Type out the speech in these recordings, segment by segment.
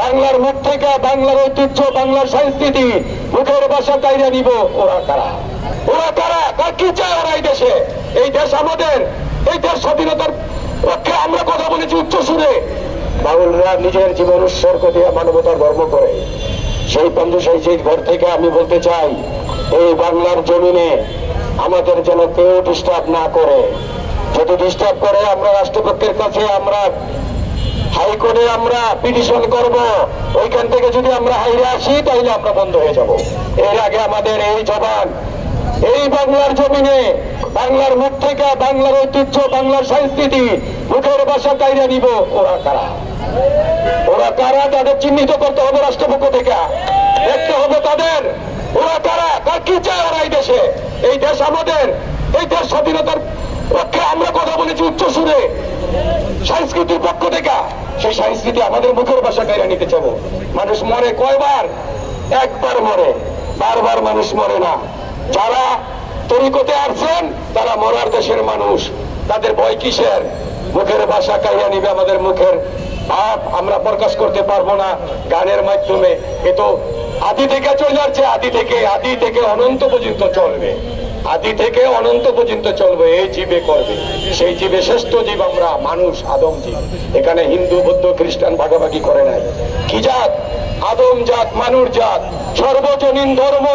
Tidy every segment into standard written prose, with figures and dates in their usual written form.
বাংলার মুখ থেকে বাংলার ঐতিহ্য, বাংলার সংস্কৃতি মুখের ভাষা কাইরা নিব। ওরা কারা? ওরা কারা? কি চায় ওরা এই দেশে? এই দেশ আমাদের, এই দেশ স্বাধীনতার পক্ষে আমরা কথা বলেছি উচ্চ সুরে। বাউলরা নিজের জীবন উৎসর্গ দিয়ে মানবতার ধর্ম করে। সেই সেই ঘর থেকে আমি বলতে চাই, এই বাংলার জমিনে আমাদের যেন কেউ ডিস্টার্ব না করে। যদি ডিস্টার্ব করে আমরা রাষ্ট্রপক্ষের কাছে, আমরা হাইকোর্টে আমরা পিটিশন করব। ওইখান থেকে যদি আমরা হাইরে আসি তাহলে আমরা বন্ধ হয়ে যাব। এর আগে আমাদের এই জবান, এই বাংলার জমিনে বাংলার মুখ থেকে বাংলার ঐতিহ্য, বাংলার সংস্কৃতি মুখের ভাষা কাইরা নিব। ওরা কারা? ওরা কারা? তাদের চিহ্নিত করতে হবে রাষ্ট্রপক্ষ থেকে, দেখতে হবে তাদের। ওরা কারা? কি চায় ওরা এই দেশে? এই দেশ আমাদের, এই দেশ স্বাধীনতার পক্ষে আমরা কথা বলেছি উচ্চ সুরে। সংস্কৃতির পক্ষ থেকে সেই সংস্কৃতি আমাদের মুখের ভাষা কাইরা নিতে চাবো। মানুষ মরে কয়বার? একবার মরে, বারবার মানুষ মরে না। যারা তরিকতে আসছেন তারা মরার দেশের মানুষ, তাদের ভয় কিসের? মুখের ভাষা কাইরা নিবে আমাদের মুখের ভাব আমরা প্রকাশ করতে পারবো না গানের মাধ্যমে। এ তো আদি থেকে চলে যাচ্ছে, আদি থেকে অনন্ত পর্যন্ত চলবে, আদি থেকে অনন্ত পর্যন্ত চলবে। এই জীবে করবে, সেই জীবে শ্রেষ্ঠ জীব আমরা মানুষ, আদম জীব। এখানে হিন্দু, বৌদ্ধ, খ্রিস্টান ভাগাভাগি করে নাই। কি জাত? আদম জাত, মানুষ জাত, সর্বজনীন ধর্ম।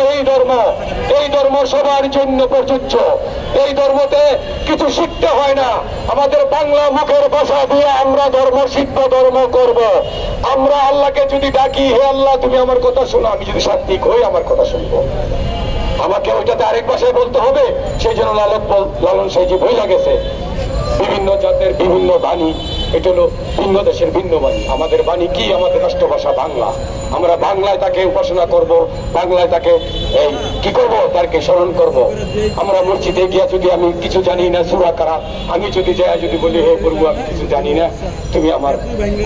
এই ধর্ম সবার জন্য প্রযোজ্য। এই ধর্মতে কিছু শিখতে হয় না। আমাদের বাংলা মুখের ভাষা দিয়ে আমরা ধর্ম শিখবো, ধর্ম করব। আমরা আল্লাহকে যদি ডাকি, হে আল্লাহ তুমি আমার কথা শোনো, আমি যদি সাত্বিক হই আমার কথা শুনবো। আমাকে ওইটাতে আরেক ভাষায় বলতে হবে। সেই জন্য লালন সাইজি বইলা গেছে, বিভিন্ন জাতের বিভিন্ন বাণী। এটা হলো ভিন্ন দেশের ভিন্ন বাণী। আমাদের বাণী কি? আমাদের রাষ্ট্রভাষা বাংলা। আমরা বাংলায় তাকে উপাসনা করব, বাংলায় তাকে কি করব? তাকে স্মরণ করব। আমরা মসজিদে গিয়া যদি আমি কিছু জানি না, সূরা কারা, আমি যদি যাই যদি বলি হে প্রভু আমি কিছু জানি না, তুমি আমার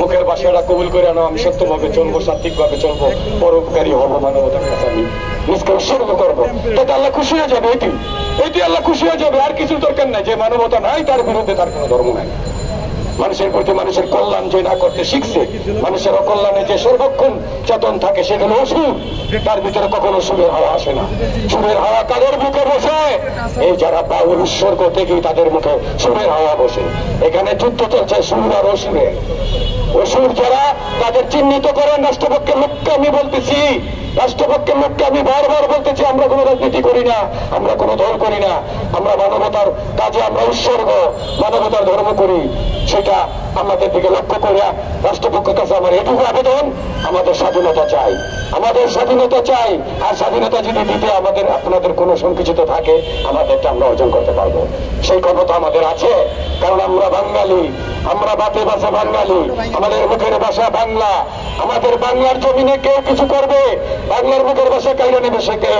মুখের ভাষাটা কবুল করে আনো, আমি সত্যভাবে চলবো, সাত্বিকভাবে চলবো, পরোপকারী হবো, মানবতার কাছে আমি নিজকে উৎসর্গ করবো, তাতে আল্লাহ খুশি হয়ে যাবে। এটি আল্লাহ খুশি হয়ে যাবে। আর কিছু দরকার নাই। যে মানবতা নাই তার বিরুদ্ধে তার কোনো ধর্ম নাই। মানুষের প্রতি মানুষের কল্যাণ যে না করতে শিখছে, মানুষের অকল্যাণে যে সর্বক্ষণ চেতন থাকে, সেখানে অসুর, তার ভিতরে কখনো সুরের হাওয়া আসে না। সুরের হাওয়া কাদের মুখে বসে? এই যারা বাউল উৎসর্গ থেকেই তাদের মুখে সুরের হাওয়া বসে। এখানে যুদ্ধ চলছে সুর আর অসুরের। অসুর যারা, তাদের চিহ্নিত করেন। রাষ্ট্রপক্ষের লোককে আমি বলতেছি, রাষ্ট্রপক্ষের লোককে আমি বারবার বলতেছি, আমরা কোনো রাজনীতি করি না, আমরা কোনো দল করি না, আমরা মানবতার কাজে আমরা উৎসর্গ, মানবতার ধর্ম করি। সেটা আমাদের দিকে লক্ষ্য করে রাষ্ট্রপক্ষের কাছে আমার এটুকু আবেদন, আমাদের স্বাধীনতা চাই, আমাদের স্বাধীনতা চাই। আর স্বাধীনতা যদি দিতে আমাদের আপনাদের কোনো সংকুচিত থাকে, আমাদেরটা আমরা অর্জন করতে পারবো। সেই ক্ষমতা আমাদের আছে, কারণ আমরা বাঙালি, আমরা বাতে ভাষা বাঙালি, আমাদের মুখের ভাষা বাংলা। আমাদের বাংলার জমিনে কেউ কিছু করবে, বাংলার মুখের ভাষা কাইরা নেবে সে কে?